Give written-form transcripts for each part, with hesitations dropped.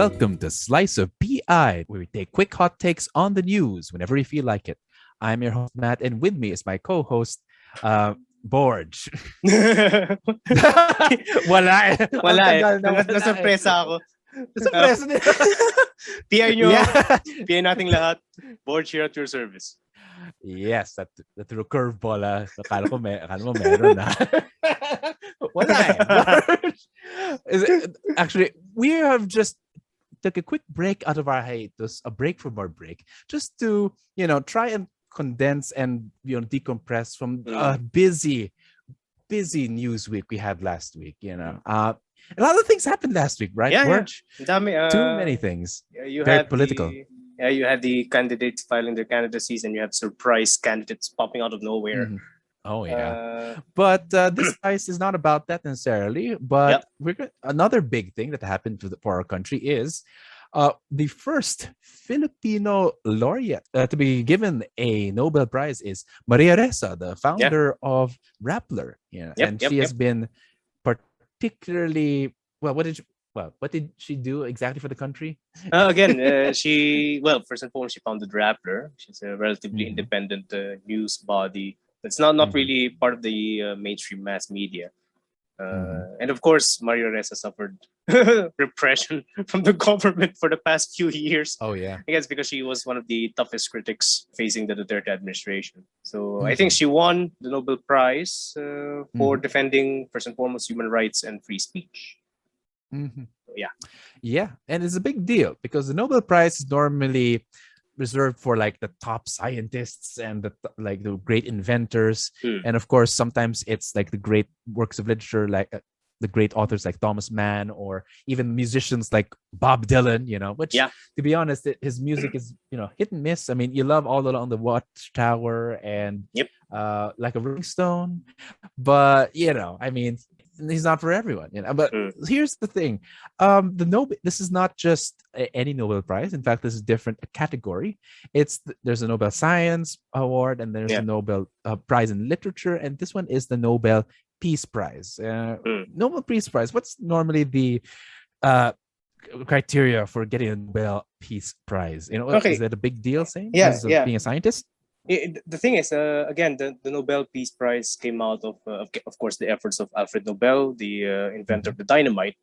Welcome to Slice of PI, where we take quick hot takes on the news whenever we feel like it. I'm your host, Matt, and with me is my co-host, Borge. Wala eh. Wala eh. Wala Nasurpresa ako. Surpresa din. PI nyo. Yeah. PI nating lahat. Board here at your service. Yes, that through curveball. Akala mo meron na. Wala eh. Actually, we have just took a quick break out of our hiatus, a break from our break, just to, try and condense and, decompress from a busy news week we had last week, A lot of things happened last week, right? Yeah. Dami, too many things. You Very had political. You had the candidates filing their candidacies, and you had surprise candidates popping out of nowhere. Mm-hmm. Oh yeah, but this prize is not about that necessarily. But another big thing that happened for our country is the first Filipino laureate to be given a Nobel Prize is Maria Ressa, the founder of Rappler. She has been particularly well. What did she do exactly for the country? First and foremost, she founded Rappler. She's a relatively independent news body. It's not really part of the mainstream mass media. And of course, Maria Ressa suffered repression from the government for the past few years. Oh, yeah. I guess because she was one of the toughest critics facing the Duterte administration. So I think she won the Nobel Prize for defending, first and foremost, human rights and free speech. Yeah, and it's a big deal because the Nobel Prize is normally reserved for like the top scientists and the great inventors, and of course sometimes it's like the great works of literature, like the great authors like Thomas Mann, or even musicians like Bob Dylan. Which to be honest, his music is hit and miss. I mean, you love All Along the Watchtower and like a Rolling Stone, but I mean, he's not for everyone, But here's the thing: the Nobel. This is not just any Nobel Prize. In fact, this is a different category. There's a Nobel Science Award, and there's a Nobel Prize in Literature, and this one is the Nobel Peace Prize. Nobel Peace Prize. What's normally the criteria for getting a Nobel Peace Prize? Is that a big deal? Saying being a scientist. The thing is, again, the Nobel Peace Prize came out of course, the efforts of Alfred Nobel, the inventor of the dynamite.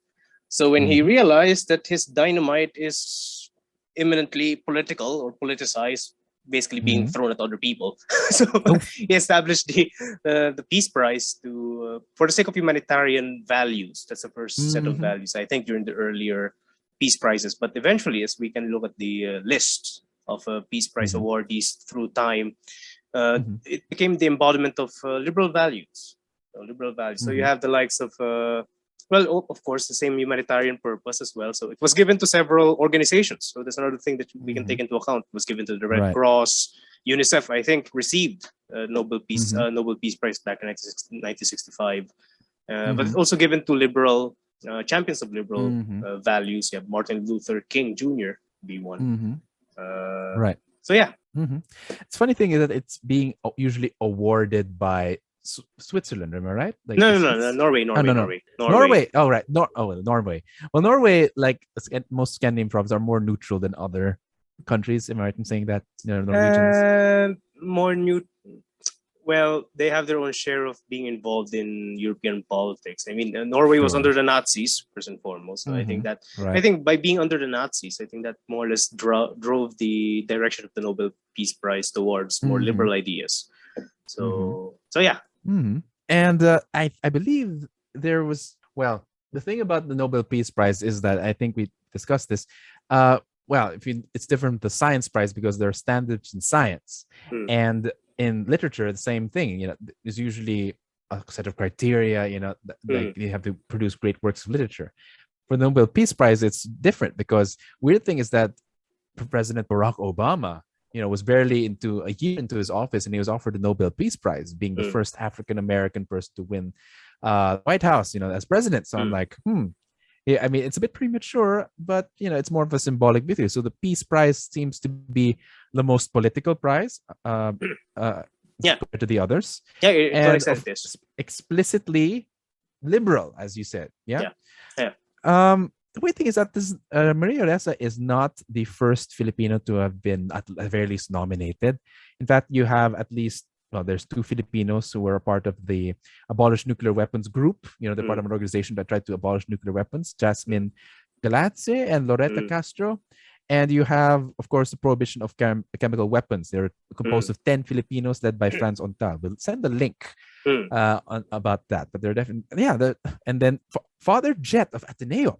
So when he realized that his dynamite is imminently political or politicized, basically being thrown at other people, so he established the Peace Prize for the sake of humanitarian values. That's the first set of values, I think, during the earlier Peace Prizes. But eventually, as we can look at the list of Peace Prize awardees through time, it became the embodiment of liberal values. So you have the likes of, of course, the same humanitarian purpose as well. So it was given to several organizations. So that's another thing that we can take into account. It was given to the Red Cross. UNICEF, I think, received Nobel Peace Prize back in 1965. But it's also given to liberal champions of liberal values. You have Martin Luther King Jr. be one. Right. So it's funny thing is that it's being usually awarded by Switzerland. Am I right? Like, no, Norway. Norway. Oh, right. Norway. Well, Norway, like most Scandinavian provinces, are more neutral than other countries. Am I right in saying that? Norwegians more neutral. Well, they have their own share of being involved in European politics. I mean, Norway was under the Nazis, first and foremost. So I think that I think by being under the Nazis, I think that more or less drove the direction of the Nobel Peace Prize towards more liberal ideas. So yeah. And I believe there was, the thing about the Nobel Peace Prize is that I think we discussed this. It's different from the Science Prize because there are standards in science, and in literature, the same thing. There's usually a set of criteria. Like you have to produce great works of literature. For the Nobel Peace Prize, it's different because weird thing is that President Barack Obama, was barely a year into his office, and he was offered the Nobel Peace Prize, being the first African American person to win White House, as president. So I'm like, Yeah, I mean, it's a bit premature, but it's more of a symbolic victory. So the Peace Prize seems to be the most political prize compared to the others. Yeah, and explicitly liberal, as you said. Yeah. Yeah. Um, the weird thing is that this Maria Ressa is not the first Filipino to have been at the very least nominated. In fact, you have at least, well, there's two Filipinos who were a part of the Abolish Nuclear Weapons group. They're part of an organization that tried to abolish nuclear weapons. Jasmine Galatze and Loretta Castro. And you have, of course, the prohibition of chemical weapons. They're composed of 10 Filipinos led by Franz Ontal. We'll send the link about that. But they're definitely, and then Father Jet of Ateneo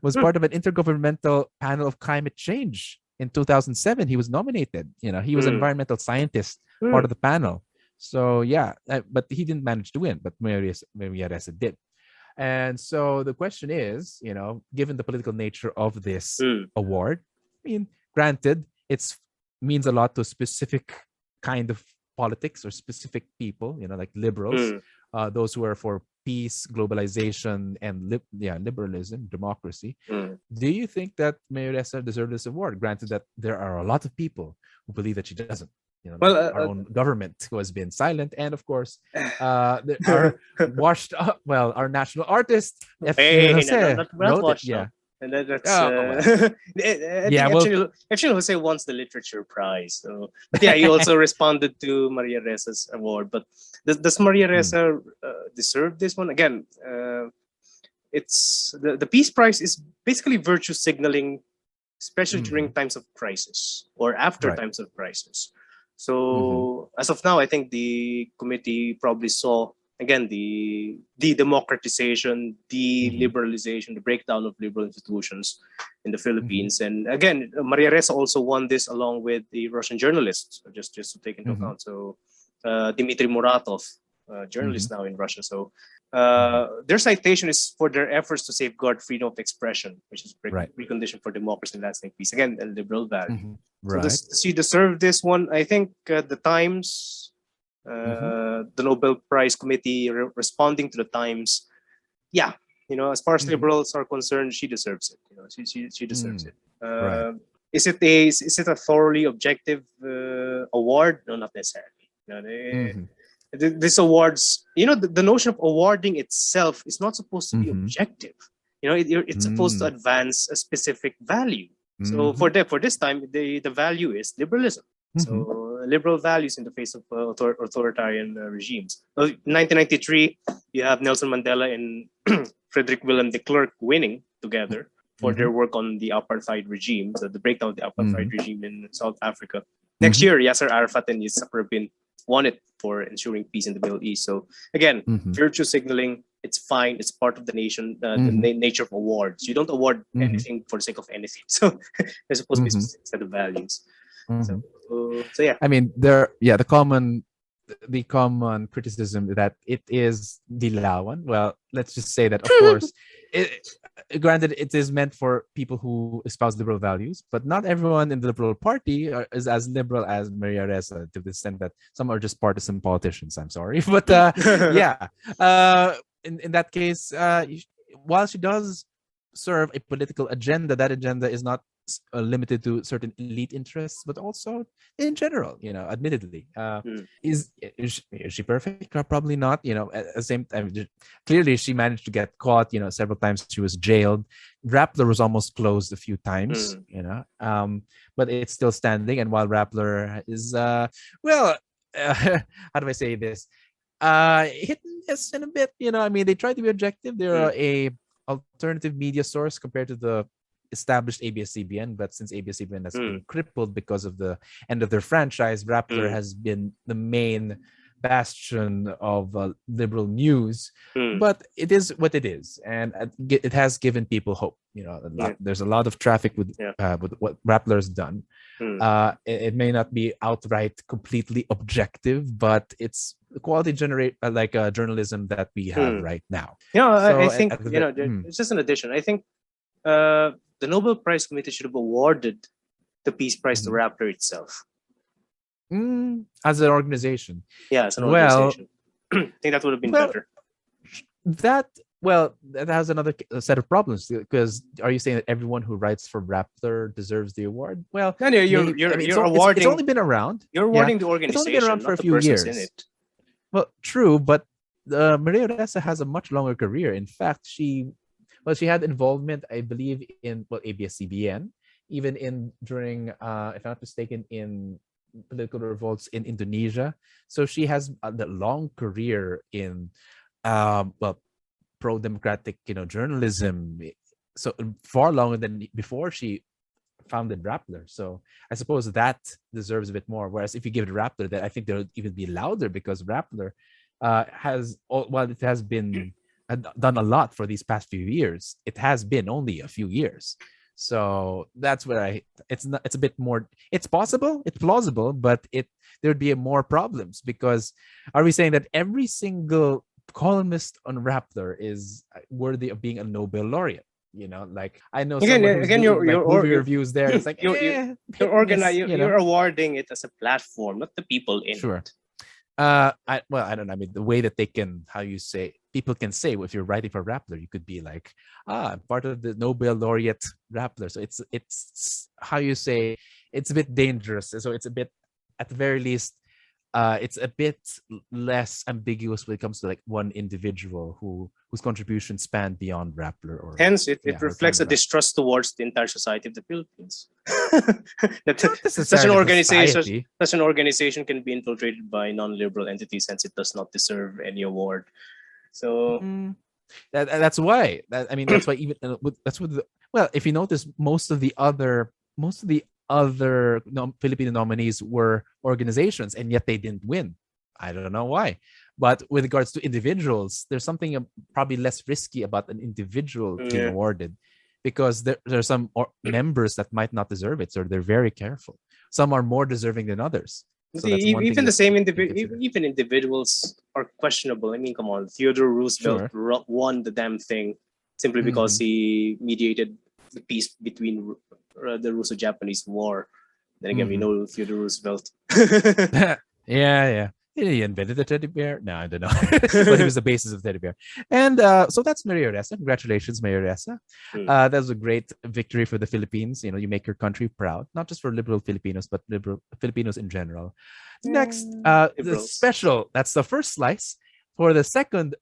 was part of an intergovernmental panel of climate change in 2007. He was nominated. He was an environmental scientist, part of the panel. So, but he didn't manage to win, but Maria Ressa did. And so the question is, given the political nature of this award, granted, it means a lot to a specific kind of politics or specific people, like liberals, those who are for peace, globalization, and liberalism, democracy. Do you think that Mayor Ressa deserves this award? Granted that there are a lot of people who believe that she doesn't. Our own government who has been silent, and of course, our washed up. Well, our national artist, not washed up. And that's actually Jose wants the literature prize. So, but he also responded to Maria Ressa's award. But does Maria Ressa deserve this one? Again, it's the Peace Prize is basically virtue signaling, especially during times of crisis or after times of crisis. So as of now, I think the committee probably saw, again, the democratization, liberalization, the breakdown of liberal institutions in the Philippines. And again, Maria Ressa also won this along with the Russian journalists, just to take into account. So Dmitry Muratov, journalist now in Russia. So their citation is for their efforts to safeguard freedom of expression, which is precondition for democracy and lasting peace. Again, a liberal value. So does she deserve this one? I think the Times, the Nobel Prize Committee responding to the Times, as far as liberals are concerned, she deserves it. She deserves it. Is it a thoroughly objective award? No, not necessarily. These awards, the notion of awarding itself is not supposed to be objective. It's supposed to advance a specific value. So for this time, the value is liberalism. So liberal values in the face of authoritarian regimes. In 1993, you have Nelson Mandela and Frederick Willem de Klerk winning together for their work on the apartheid regime, so the breakdown of the apartheid regime in South Africa. Next year, Yasser Arafat and Yitzhak Rabin won it for ensuring peace in the Middle East. So again, virtue signaling, it's fine. It's part of the nation, the nature of awards. You don't award anything for the sake of anything. So there's supposed to be a specific set of values. So yeah. I mean, the common criticism that it is dilawan. Well, let's just say that, of course, granted, it is meant for people who espouse liberal values, but not everyone in the Liberal Party is as liberal as Maria Ressa, to the extent that some are just partisan politicians. I'm sorry, but in that case, while she does serve a political agenda, that agenda is not limited to certain elite interests, but also in general, admittedly. Is she perfect? Probably not. At the same time, clearly she managed to get caught, several times she was jailed. Rappler was almost closed a few times, but it's still standing. And while Rappler is, how do I say this? Hit and miss in a bit, they try to be objective. They're a alternative media source compared to the established ABS-CBN, but since ABS-CBN has been crippled because of the end of their franchise, Rappler has been the main bastion of liberal news. But it is what it is, and it has given people hope. There's a lot of traffic with what Rappler's done. It may not be outright completely objective, but it's quality journalism that we have right now. I think it's just an addition. I think the Nobel Prize Committee should have awarded the Peace Prize to Rappler itself. As an organization. Yeah, as an organization. I think that would have been better. That has another set of problems, because are you saying that everyone who writes for Rappler deserves the award? Well, you're awarding. It's only been around. You're awarding the organization. It's only been around for a few years. In it. Well, true, but Maria Ressa has a much longer career. In fact, well, she had involvement, I believe, in ABS-CBN, even in during, if I'm not mistaken, in political revolts in Indonesia. So she has a long career in, well, pro-democratic, journalism. So far longer than before she founded Rappler. So I suppose that deserves a bit more. Whereas if you give it Rappler, that I think they'll even be louder because Rappler while it has been done a lot for these past few years, it has been only a few years. So that's where it's a bit more, it's possible, it's plausible, but there would be more problems, because are we saying that every single columnist on Rappler is worthy of being a Nobel laureate? Like I know someone who's again, doing like movie reviews there. It's like you're hit miss, you're awarding it as a platform, not the people in sure. it. I don't know. I mean, the way that they can, how you say, people can say, well, if you're writing for Rappler, you could be like, I'm part of the Nobel laureate Rappler. So it's how you say, it's a bit dangerous. So it's a bit, at the very least, it's a bit less ambiguous when it comes to like one individual whose contributions span beyond Rappler. Or hence it reflects a distrust towards the entire society of the Philippines. Such an organization can be infiltrated by non-liberal entities, hence it does not deserve any award. So that's why. That's why even that's what. Well, if you notice, most of the other Filipino nominees were organizations, and yet they didn't win. I don't know why. But with regards to individuals, there's something probably less risky about an individual being awarded, because there are some members that might not deserve it, so they're very careful. Some are more deserving than others. So even individuals are questionable. I mean, come on, Theodore Roosevelt won the damn thing simply because he mediated the peace between the Russo-Japanese War. Then again, we know Theodore Roosevelt. Yeah. He invented the teddy bear. No, I don't know. But he was the basis of the teddy bear. And so that's Maria Ressa. Congratulations, Maria Ressa. That was a great victory for the Philippines. You make your country proud, not just for liberal Filipinos, but liberal Filipinos in general. Next, the special. That's the first slice. For the second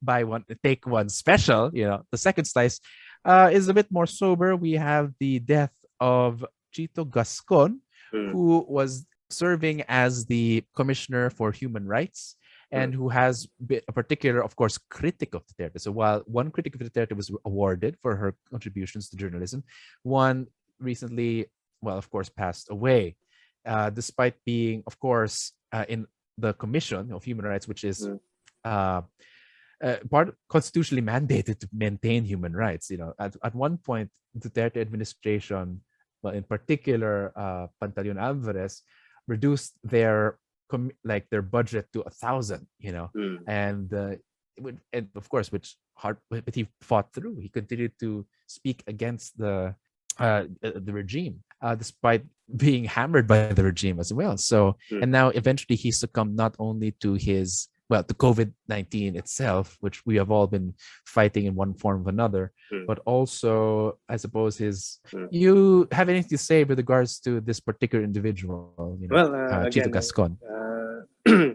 take one special, the second slice is a bit more sober. We have the death of Chito Gascon, who was serving as the Commissioner for Human Rights, and who has been a particular, of course, critic of Duterte. So while one critic of Duterte was awarded for her contributions to journalism, one recently, well, of course, passed away, despite being, of course, in the Commission of Human Rights, which is constitutionally mandated to maintain human rights. At one point, Duterte administration, well, in particular, Pantaleon Alvarez, reduced their budget to 1,000, and of course, but he fought through. He continued to speak against the regime, despite being hammered by the regime as well. So, and now eventually he succumbed not only to to COVID-19 itself, which we have all been fighting in one form or another, but also, I suppose, you have anything to say with regards to this particular individual, Chito Gascon?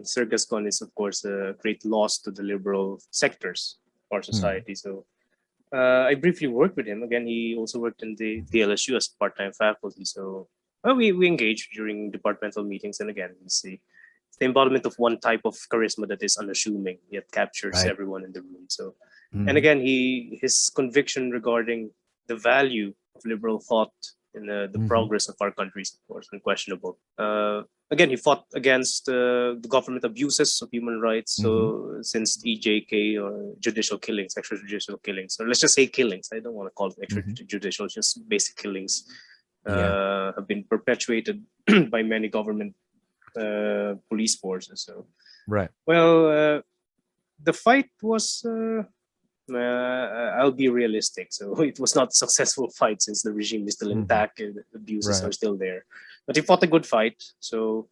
Sir Gascon is, of course, a great loss to the liberal sectors of our society. So I briefly worked with him. Again, he also worked in the LSU as part-time faculty. So we engaged during departmental meetings, and again, we see the embodiment of one type of charisma that is unassuming yet captures everyone in the room. So, and again, his conviction regarding the value of liberal thought in the progress of our country is, of course, unquestionable. Again, he fought against the government abuses of human rights. So, since EJK, or judicial killings, extrajudicial killings, or let's just say killings. I don't want to call it extrajudicial, just basic killings have been perpetuated by many government police forces. So the fight was I'll be realistic, so it was not a successful fight since the regime is still intact and abuses are still there, but he fought a good fight. So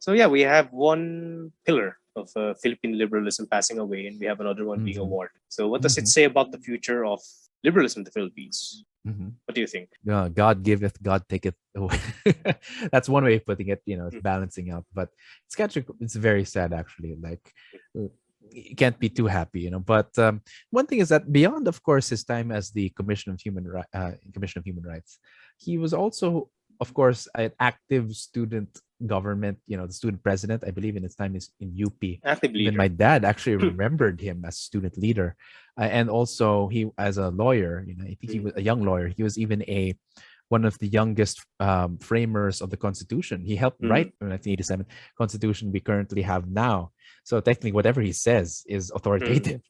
we have one pillar of Philippine liberalism passing away, and we have another one being awarded. So what does it say about the future of liberalism in the Philippines? What do you think? God giveth, God taketh away. That's one way of putting it. It's balancing out, but it's very sad, actually. Like, you can't be too happy, But one thing is that beyond, of course, his time as the Commission of Human Rights, he was also, of course, an active student government. The student president. I believe in his time is in UP. Active Even leader. my dad actually remembered him as student leader, and also he as a lawyer. I think he was a young lawyer. He was even one of the youngest framers of the Constitution. He helped write the 1987 Constitution we currently have now. So technically, whatever he says is authoritative.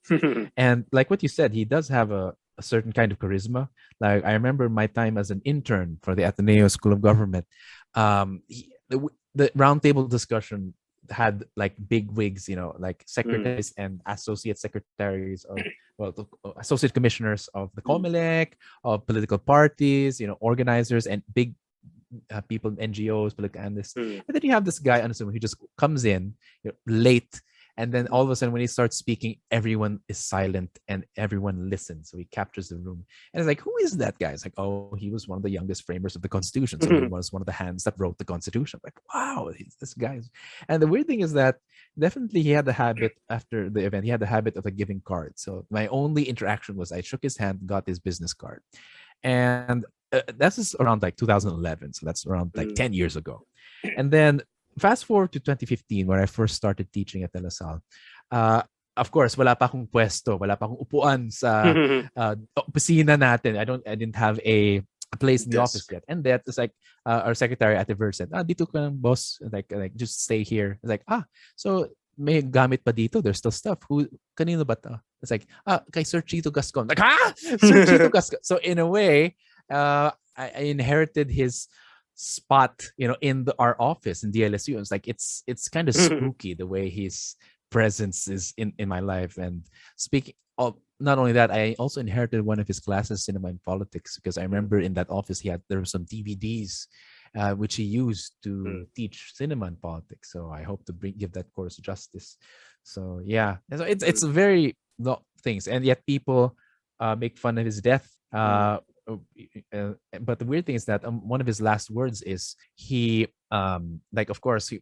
And like what you said, he does have a certain kind of charisma. Like I remember my time as an intern for the Ateneo School of Government. The roundtable discussion had like big wigs, like secretaries and associate secretaries of, associate commissioners of the COMELEC, of political parties, organizers and big people, NGOs, political analysts. And then you have this guy, unassuming, who just comes in late. And then all of a sudden, when he starts speaking, everyone is silent and everyone listens. So he captures the room. And it's like, who is that guy? It's like, oh, he was one of the youngest framers of the Constitution. So he was one of the hands that wrote the Constitution. Like, wow, this guy. And the weird thing is that definitely he had the habit after the event, he had the habit of giving cards. So my only interaction was I shook his hand, got his business card. And this is around like 2011. So that's around like 10 years ago. And then fast forward to 2015 when I first started teaching at De La Salle. Of course, wala pa akong pwesto, wala pa akong upuan sa opisina natin. I didn't have a place in the office yet. And that is like our secretary at the Verge said, dito ka lang, boss. Like just stay here. It's like, so may gamit pa dito. There's still stuff. Kanino ba to? It's like, kay Sir Chito Gascon. Like, Sir Chito Gascon. So in a way, I inherited his spot, in our office in DLSU. It's like it's kind of spooky the way his presence is in my life. And speaking of, not only that, I also inherited one of his classes, Cinema and Politics, because I remember in that office there were some DVDs which he used to teach cinema and politics. So I hope to give that course justice. So yeah, and so it's very lot things, and yet people make fun of his death. But the weird thing is that one of his last words is he of course he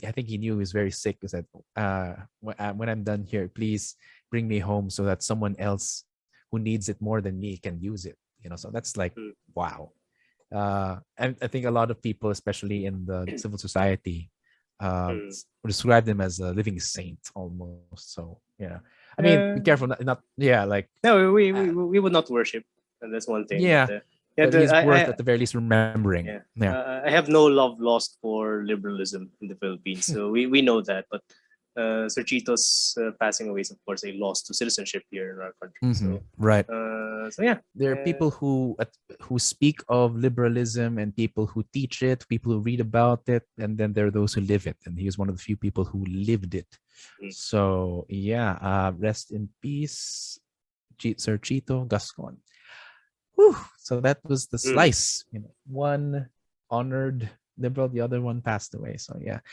I think he knew he was very sick. He said, when I'm done here, please bring me home so that someone else who needs it more than me can use it. So that's like wow. And I think a lot of people, especially in the civil society, describe him as a living saint almost. So yeah, I mean, be careful, not like no, we would not worship. And that's one thing. Yeah, but he's worth at the very least remembering. Yeah. I have no love lost for liberalism in the Philippines, so we know that. But Sir Chito's passing away is, of course, a loss to citizenship here in our country. So right. So yeah, there are people who speak of liberalism and people who teach it, people who read about it, and then there are those who live it. And he was one of the few people who lived it. So yeah, rest in peace, Sir Chito Gascon. Whew. So that was the slice. One honored liberal, the other one passed away. So yeah.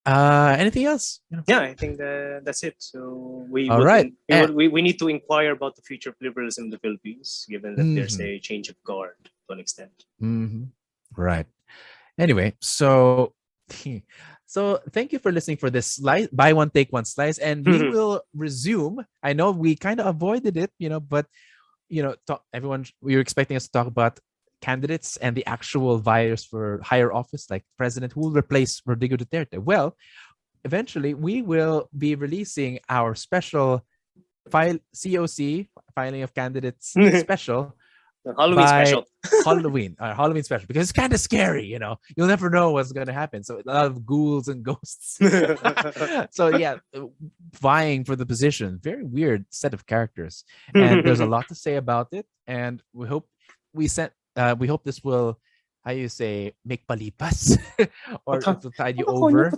Anything else? Yeah, I think that's it. So we need to inquire about the future of liberalism in the Philippines, given that there's a change of guard to an extent. Right. Anyway, so thank you for listening for this slice. Buy one, take one slice, and we will resume. I know we kind of avoided it, but everyone, we were expecting us to talk about candidates and the actual viers for higher office, like president, who will replace Rodrigo Duterte. Well, eventually we will be releasing our special COC, filing of candidates special. Halloween special. Halloween special, because it's kind of scary, You'll never know what's going to happen. So a lot of ghouls and ghosts. So yeah, vying for the position. Very weird set of characters. And there's a lot to say about it. And we hope this will, how you say, make palipas or to tide you over.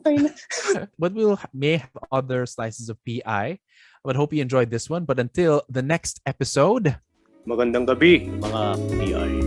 But may have other slices of PI. But hope you enjoyed this one. But until the next episode, magandang gabi, mga PI.